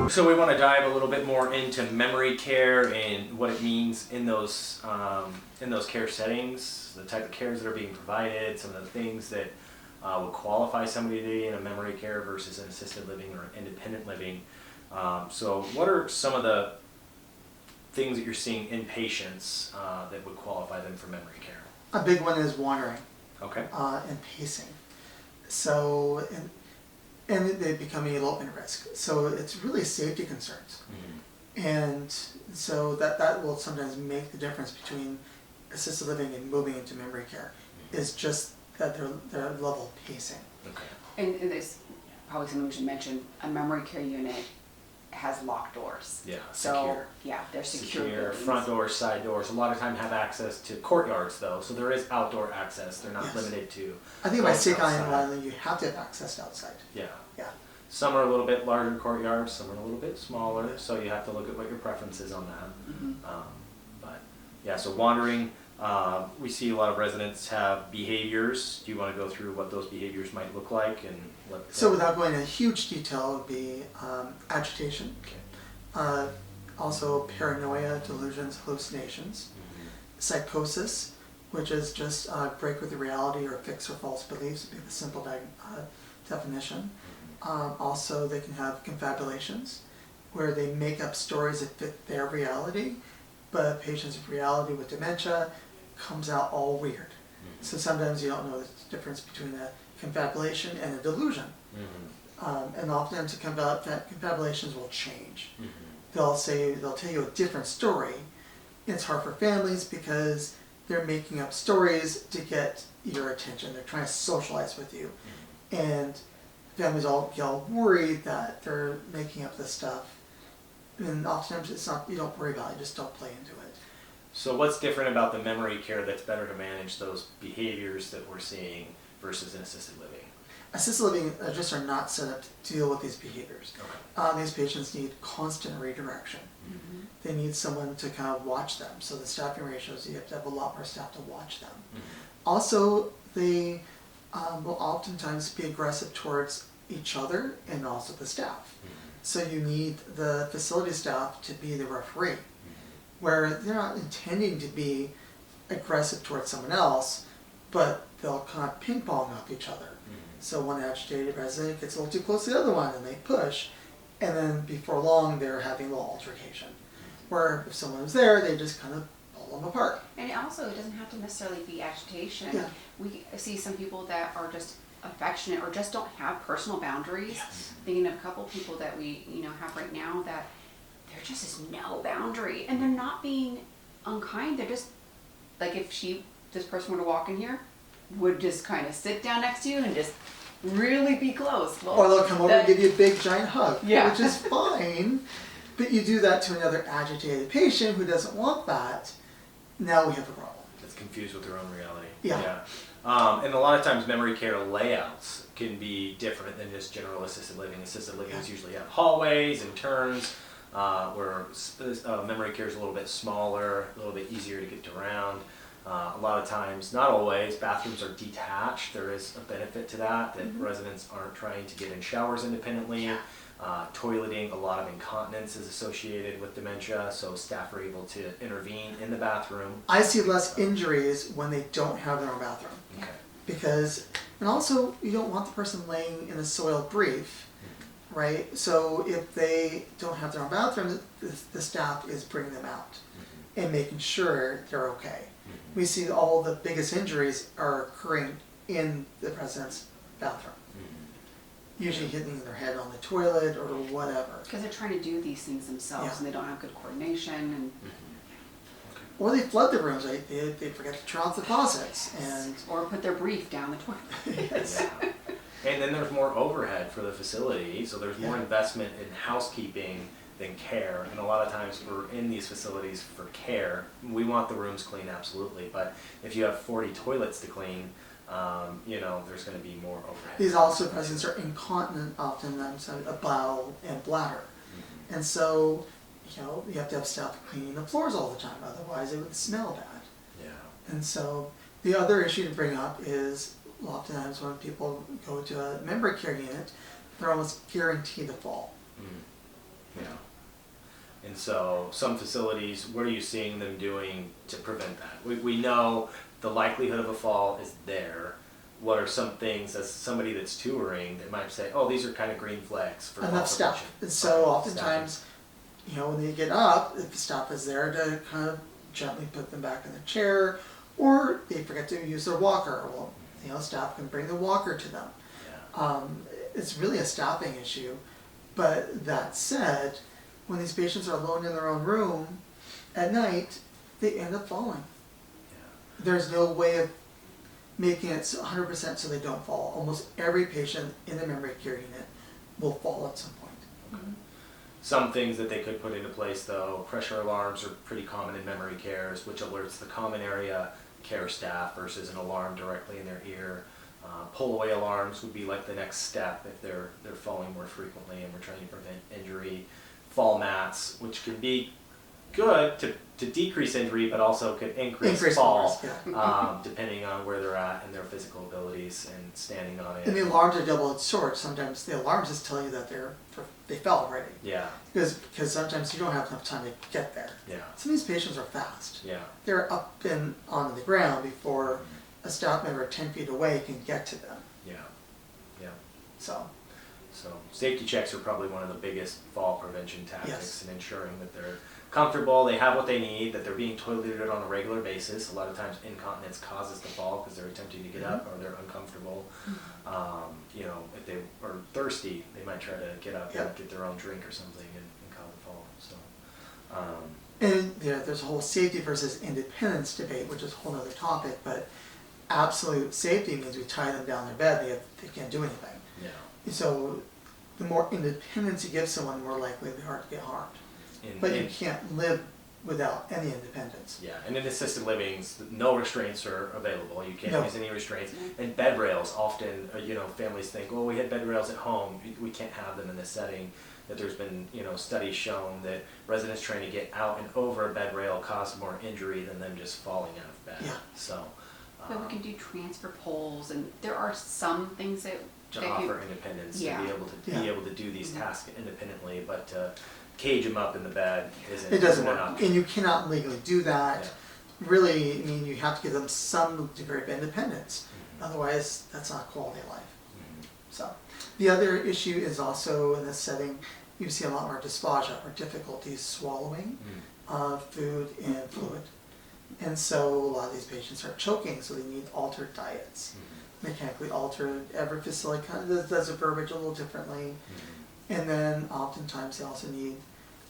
So we want to dive a little bit more into memory care and what it means in those care settings, the type of cares that are being provided, some of the things that would qualify somebody to be in a memory care versus an assisted living or independent living. So what are some of the things that you're seeing in patients that would qualify them for memory care? A big one is wandering. Okay. And pacing. So, and they become elopement risk. So it's really safety concerns. Mm-hmm. And so that will sometimes make the difference between assisted living and moving into memory care, is just that their level of pacing. Okay. And there's probably something we should mention, a memory care unit has locked doors. Yeah, So, secure. yeah, they're secure. Front doors, side doors. A lot of time have access to courtyards though, so there is outdoor access. They're not Yes. limited to. I think by going state outside. guideline, you have to have access to outside. Yeah. Yeah. Some are a little bit larger courtyards, some are a little bit smaller, so you have to look at what your preference is on that. Mm-hmm. But yeah, so wandering, we see a lot of residents have behaviors. Do you want to go through what those behaviors might look like and what? So without going into huge detail, it would be agitation, Okay. also paranoia, delusions, hallucinations, Mm-hmm. psychosis, which is just break with the reality or fix or false beliefs, would be the simple definition. Also, they can have confabulations, where they make up stories that fit their reality, but patients with reality with dementia comes out all weird. Mm-hmm. So sometimes you don't know the difference between a confabulation and a delusion. Mm-hmm. And oftentimes the confabulations will change. Mm-hmm. They'll tell you a different story. It's hard for families because they're making up stories to get your attention. They're trying to socialize with you. Mm-hmm. And families all get all worried that they're making up this stuff. And oftentimes it's not, you don't worry about it, just don't play into it. So what's different about the memory care that's better to manage those behaviors that we're seeing versus an assisted living? Assisted living just are not set up to deal with these behaviors. Okay. These patients need constant redirection. Mm-hmm. They need someone to kind of watch them. So the staffing ratios, you have to have a lot more staff to watch them. Mm-hmm. Also, they will oftentimes be aggressive towards each other and also the staff. Mm-hmm. So you need the facility staff to be the referee, where they're not intending to be aggressive towards someone else, but they'll kind of ping pong off each other. So one agitated resident gets a little too close to the other one and they push, and then before long they're having a little altercation. Where if someone was there, they just kind of pull them apart. And also, it doesn't have to necessarily be agitation. Yeah. We see some people that are just affectionate or just don't have personal boundaries. Yes. Thinking of a couple people that we have right now that there just is no boundary, and they're not being unkind. They're just like, if this person were to walk in here, would just kind of sit down next to you and just really be close. Well, Or they'll come over and give you a big giant hug, Yeah. which is fine. But you do that to another agitated patient who doesn't want that, now we have a problem. That's confused with their own reality. Yeah. And a lot of times memory care layouts can be different than just general assisted living. Assisted living is usually have hallways and turns, where memory care is a little bit smaller, a little bit easier to get around. A lot of times, not always, bathrooms are detached. There is a benefit to that residents aren't trying to get in showers independently. Toileting, a lot of incontinence is associated with dementia, so staff are able to intervene in the bathroom. I see less injuries when they don't have their own bathroom. Okay. Because, and also you don't want the person laying in a soiled brief, right? So if they don't have their own bathroom, the staff is bringing them out and making sure they're okay. We see all the biggest injuries are occurring in the resident's bathroom. Usually hitting their head on the toilet or whatever. because they're trying to do these things themselves, Yeah. and they don't have good coordination. And Or they flood the rooms, right? They forget to turn off the faucets and or put their brief down the toilet. yes. Yeah. And then there's more overhead for the facility, so there's more Yeah. investment in housekeeping than care. And a lot of times we're in these facilities for care. We want the rooms clean, absolutely, but if you have 40 toilets to clean, there's going to be more overhead. These also residents are incontinent often, a bowel and bladder. And so, you have to have staff cleaning the floors all the time, otherwise it would smell bad. Yeah. And so the other issue to bring up is oftentimes when people go to a memory care unit, they're almost guaranteed to fall. And so some facilities, what are you seeing them doing to prevent that? We know the likelihood of a fall is there. What are some things as somebody that's touring that might say, oh, these are kind of green flags for fall Enough prevention? staff. And so oftentimes, you know, when they get up, if the staff is there to kind of gently put them back in the chair, or they forget to use their walker, well, you know, staff can bring the walker to them. Yeah. It's really a staffing issue. But that said, when these patients are alone in their own room at night, they end up falling. Yeah. There's no way of making it 100% so they don't fall. Almost every patient in the memory care unit will fall at some point. Okay. Some things that they could put into place though, pressure alarms are pretty common in memory cares, which alerts the common area care staff versus an alarm directly in their ear. Pull away alarms would be like the next step if they're falling more frequently and we're trying to prevent injury. Fall mats, which can be good to decrease injury, but also could increase fall, depending on where they're at and their physical abilities and standing on it. And the alarms are double-edged sword. Sometimes the alarms just tell you that they fell already. Yeah. Because sometimes you don't have enough time to get there. Yeah. Some of these patients are fast. Yeah. They're up and onto the ground before a staff member 10 feet away can get to them. Yeah. Yeah. So Safety checks are probably one of the biggest fall prevention tactics, Yes. and ensuring that they're comfortable, they have what they need, that they're being toileted on a regular basis. A lot of times incontinence causes the fall because they're attempting to get up or they're uncomfortable. You know, if they are thirsty, they might try to get up and get their own drink or something and cause a fall. So, and there's a whole safety versus independence debate, which is a whole other topic, but absolute safety means we tie them down their bed, they can't do anything. yeah. So the more independence you give someone, the more likely they are to get harmed. But you can't live without any independence. Yeah, and in assisted livings, no restraints are available. You can't No. use any restraints. And bed rails, often, you know, families think, well, we had bed rails at home. We can't have them in this setting. That there's been, you know, studies shown that residents trying to get out and over a bed rail cause more injury than them just falling out of bed. Yeah. So, But we can do transfer poles, and there are some things that to that offer independence, to be able to do these tasks independently, but cage them up in the bed isn't. It doesn't an work, option. and you cannot legally do that. Yeah. Really, I mean, you have to give them some degree of independence. Otherwise, that's not quality of life. So, the other issue is also in this setting, you see a lot more dysphagia or difficulties swallowing food and fluid. And so a lot of these patients are choking, so they need altered diets. Mechanically altered, every facility kind of does the verbiage a little differently. And then oftentimes they also need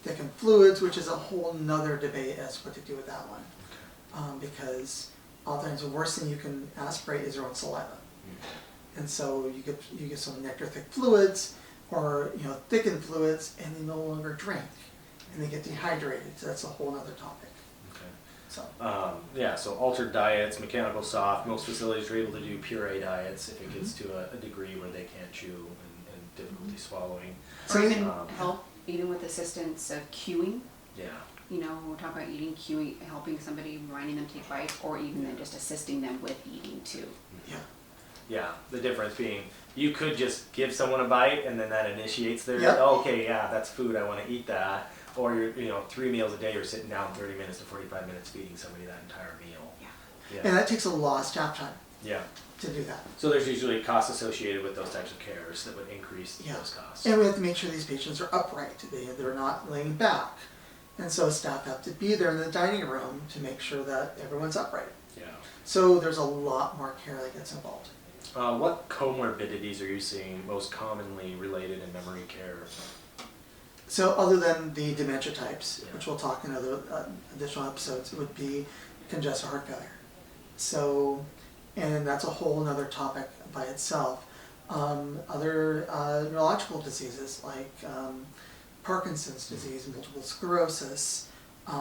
thickened fluids, which is a whole nother debate as to what to do with that one. Because oftentimes the worst thing you can aspirate is your own saliva. And so you get some nectar-thick fluids or, you know, thickened fluids, and they no longer drink, and they get dehydrated. So that's a whole other topic. Okay. So So altered diets, mechanical soft. Most facilities are able to do puree diets if it gets to a degree where they can't chew and difficulty swallowing. So or even um, help, even with assistance of cueing. Yeah. You know, we're talking about eating, cueing, helping somebody, reminding them to take bites, or even then just assisting them with eating too. yeah, Yeah, the difference being you could just give someone a bite and then that initiates their, Yep. oh, okay, yeah, that's food, I want to eat that. Or you're, you know, 3 meals a day, you're sitting down 30 minutes to 45 minutes feeding somebody that entire meal. Yeah. and that takes a lot of staff time Yeah. to do that. So there's usually costs associated with those types of cares that would increase Yeah. those costs. And we have to make sure these patients are upright. They're not laying back. And so staff have to be there in the dining room to make sure that everyone's upright. Yeah. So there's a lot more care that gets involved. What comorbidities are you seeing most commonly related in memory care? So other than the dementia types, Yeah. which we'll talk in other additional episodes, it would be congestive heart failure. So, and that's a whole other topic by itself. Other neurological diseases like Parkinson's disease, multiple sclerosis. You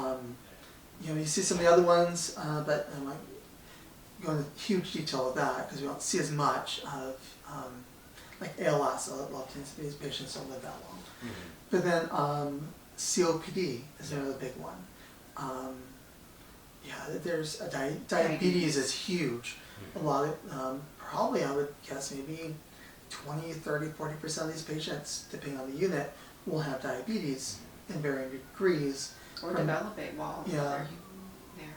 know, you see some of the other ones, but I won't go into huge detail of that because we don't see as much of like ALS. A lot of times these patients don't live that long. But then COPD is another big one. There's a diabetes is huge. A lot of, probably I would guess maybe 20, 30, 40% of these patients, depending on the unit, will have diabetes in varying degrees. Or from- develop it while Yeah. they're there,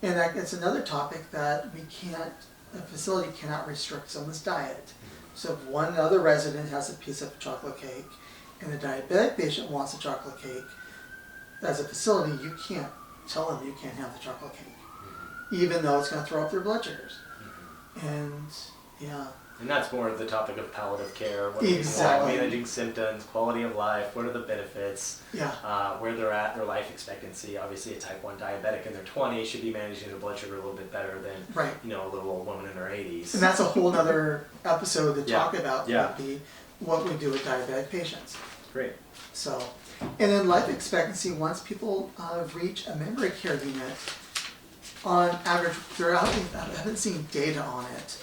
yeah. And it's another topic that a facility cannot restrict someone's diet. So if one other resident has a piece of chocolate cake and the diabetic patient wants a chocolate cake, as a facility, you can't tell them you can't have the chocolate cake, even though it's going to throw up their blood sugars. And yeah. And that's more of the topic of palliative care, what Exactly. managing symptoms, quality of life, what are the benefits, Yeah. Where they're at, their life expectancy. Obviously, a type 1 diabetic in their 20s should be managing their blood sugar a little bit better than Right. a little old woman in her 80s. And that's a whole nother episode to Yeah. talk about. Yeah. Would be what we do with diabetic patients. Great. So, and then life expectancy, once people reach a memory care unit, on average, I haven't seen data on it,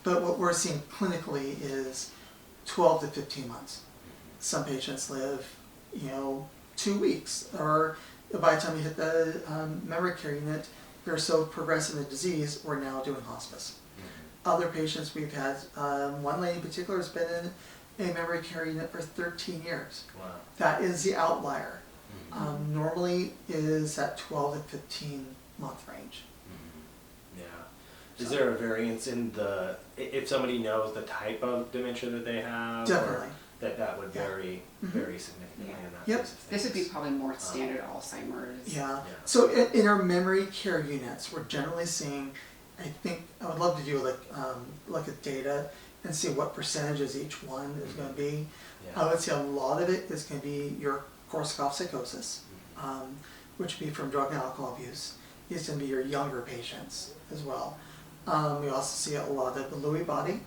but what we're seeing clinically is 12 to 15 months. Some patients live, 2 weeks, or by the time you hit the memory care unit, they're so progressive in the disease, we're now doing hospice. Other patients we've had, one lady in particular has been in a memory care unit for 13 years. Wow. That is the outlier. Normally is that 12 to 15 month range. Yeah. Is there a variance in if somebody knows the type of dementia that they have? Definitely. Or that would vary very significantly Yeah. in that Yep. case of things. This would be probably more standard Alzheimer's. Yeah. Yeah. So in our memory care units, we're generally seeing, I think, I would love to do like a data and see what percentages each one is going to be. Yeah. I would say a lot of it is going to be your Korsakoff psychosis, which would be from drug and alcohol abuse. It's going to be your younger patients as well. We also see a lot of the Lewy body,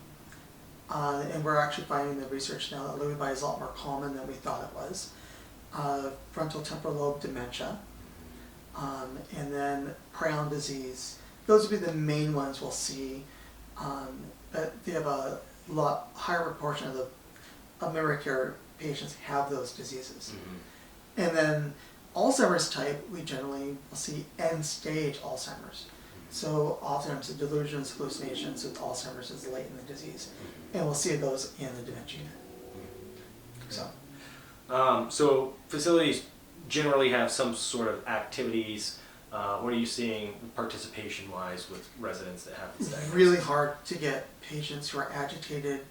and we're actually finding in the research now that Lewy body is a lot more common than we thought it was. Frontal temporal lobe dementia, and then prion disease. Those would be the main ones we'll see. But they have a lot higher proportion of memory care patients have those diseases. And then Alzheimer's type, we generally will see end stage Alzheimer's. So oftentimes the delusions, hallucinations with Alzheimer's is late in the disease. And we'll see those in the dementia unit. So facilities generally have some sort of activities. What are you seeing participation-wise with residents that have this It's diagnosis? really hard to get patients who are agitated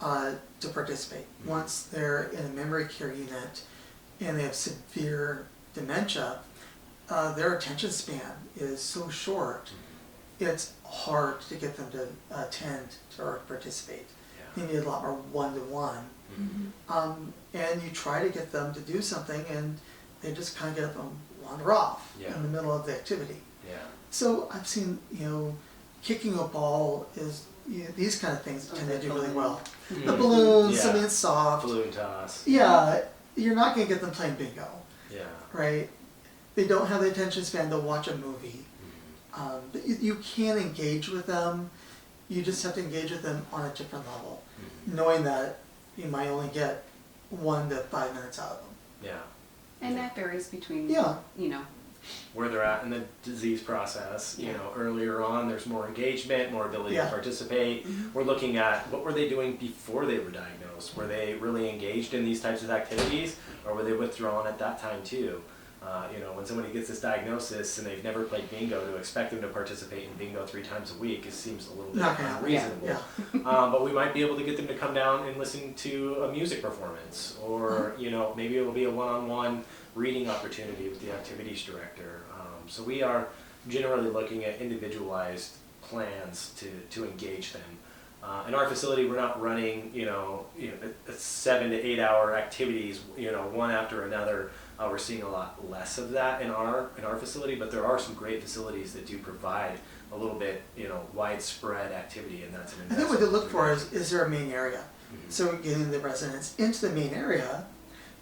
to participate. Once they're in a memory care unit and they have severe dementia, their attention span is so short, it's hard to get them to attend or participate. Yeah. They need a lot more one-to-one. And you try to get them to do something and they just kind of get up and wander off in the middle of the activity. Yeah. So I've seen, kicking a ball is, these kind of things tend to do really well. The balloons, something that's soft. Balloon toss. Yeah, you're not going to get them playing bingo, Yeah. right? They don't have the attention span to watch a movie. But you can engage with them. You just have to engage with them on a different level, knowing that you might only get 1 to 5 minutes out of them. Yeah. And that varies between, Yeah. Where they're at in the disease process. Yeah. Earlier on, there's more engagement, more ability Yeah. to participate. We're looking at what were they doing before they were diagnosed? Were they really engaged in these types of activities, or were they withdrawn at that time too? When somebody gets this diagnosis and they've never played bingo, to expect them to participate in bingo 3 times a week, it seems a little bit Not gonna happen. unreasonable. Yeah. But we might be able to get them to come down and listen to a music performance, or maybe it'll be a one-on-one reading opportunity with the activities director. So we are generally looking at individualized plans to engage them. In our facility, we're not running, 7 to 8 hour activities, one after another. We're seeing a lot less of that in our facility, but there are some great facilities that do provide a little bit, widespread activity, and that's an I think what they look for investment. is there a main area? So getting the residents into the main area,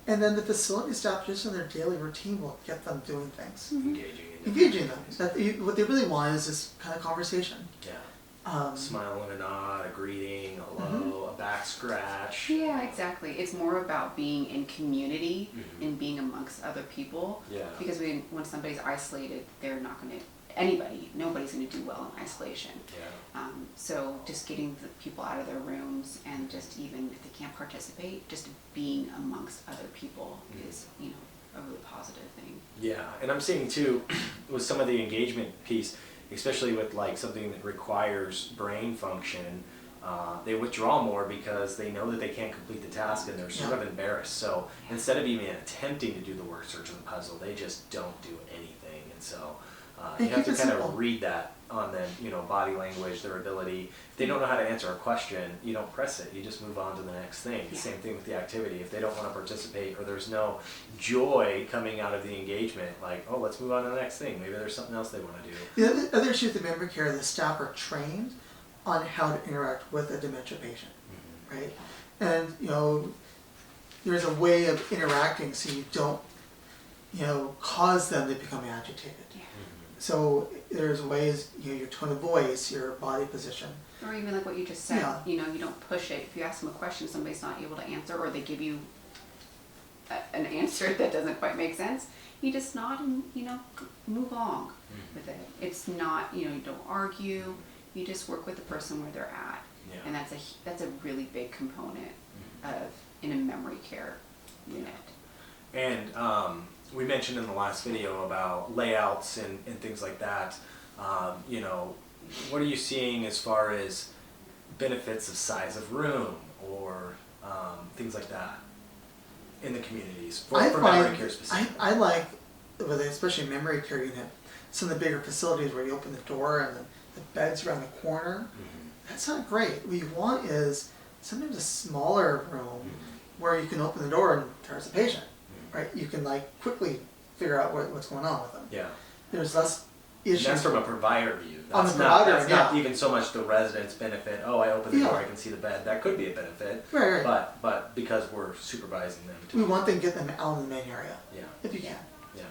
and then the facility staff just in their daily routine will get them doing things. Engaging them. What they really want is this kind of conversation. Yeah. Smile and a nod, a greeting, a hello, a back scratch. Yeah, exactly. It's more about being in community and being amongst other people. Yeah. Because when somebody's isolated, they're not going to, nobody's going to do well in isolation. Yeah. So just getting the people out of their rooms, and just even if they can't participate, just being amongst other people is, Yeah, and I'm seeing too, with some of the engagement piece, especially with like something that requires brain function, they withdraw more because they know that they can't complete the task and they're sort of embarrassed. So instead of even attempting to do the word search of the puzzle, they just don't do anything. And so you have to kind of read that on them, you know, body language, their ability. If they don't know how to answer a question, you don't press it. You just move on to the next thing. The same thing with the activity. If they don't want to participate or there's no joy coming out of the engagement, like, oh, let's move on to the next thing. Maybe there's something else they want to do. The other issue with the memory care, the staff are trained on how to interact with a dementia patient, right? And, you know, there's a way of interacting so you don't, you know, cause them to become agitated. So there's ways, you know, your tone of voice, your body position. Or even like what you just said, you know, you don't push it. If you ask them a question somebody's not able to answer, or they give you an answer that doesn't quite make sense, you just nod and, you know, move along with it. It's not, you know, you don't argue, you just work with the person where they're at. Yeah. And that's a really big component of in a memory care unit. And we mentioned in the last video about layouts and things like that. You know, what are you seeing as far as benefits of size of room or things like that in the communities for memory care specifically? I like, with especially memory care unit, some of the bigger facilities where you open the door and the bed's around the corner. That's not great. What you want is sometimes a smaller room where you can open the door and there's a patient, right? You can like quickly figure out what's going on with them. Yeah. There's less issues. And that's from a provider view. On That's the provider, that's not yeah. even so much the resident's benefit. Oh, I open the Yeah. door, I can see the bed. That could be a benefit. Right. But because we're supervising them. We want them to get them out in the main area, Yeah. if you can. Yeah.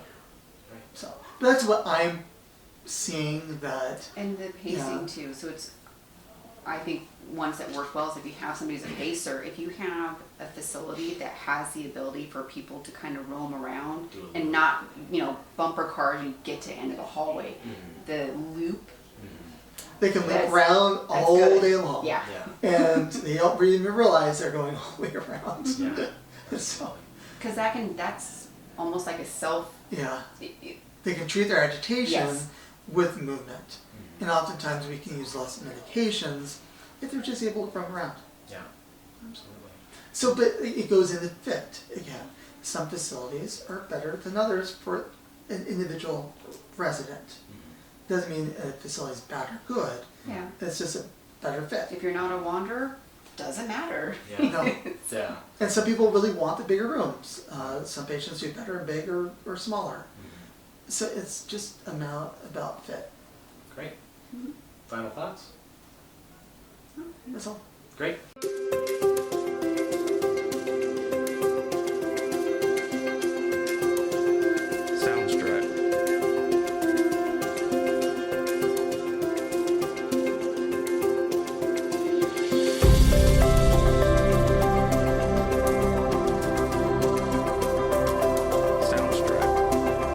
Right. So that's what I'm seeing that. And the pacing too. So it's, I think ones that work well is if you have somebody who's a pacer, if you have a facility that has the ability for people to kind of roam around and not, you know, bumper cars, you get to the end of the hallway. The loop. They can loop around all day long. Yeah. And they don't even realize they're going all the way around. Yeah. So, Because that's almost like a self. yeah. They can treat their agitation with movement. And oftentimes we can use less medications if they're just able to roam around. Yeah. Absolutely. So, but it goes into fit again. Some facilities are better than others for an individual resident. Doesn't mean a facility is bad or good. Yeah. It's just a better fit. If you're not a wanderer, doesn't matter. Yeah. No. Yeah. And some people really want the bigger rooms. Some patients do better in bigger or smaller. So it's just about fit. Great. Final thoughts? That's all. Great.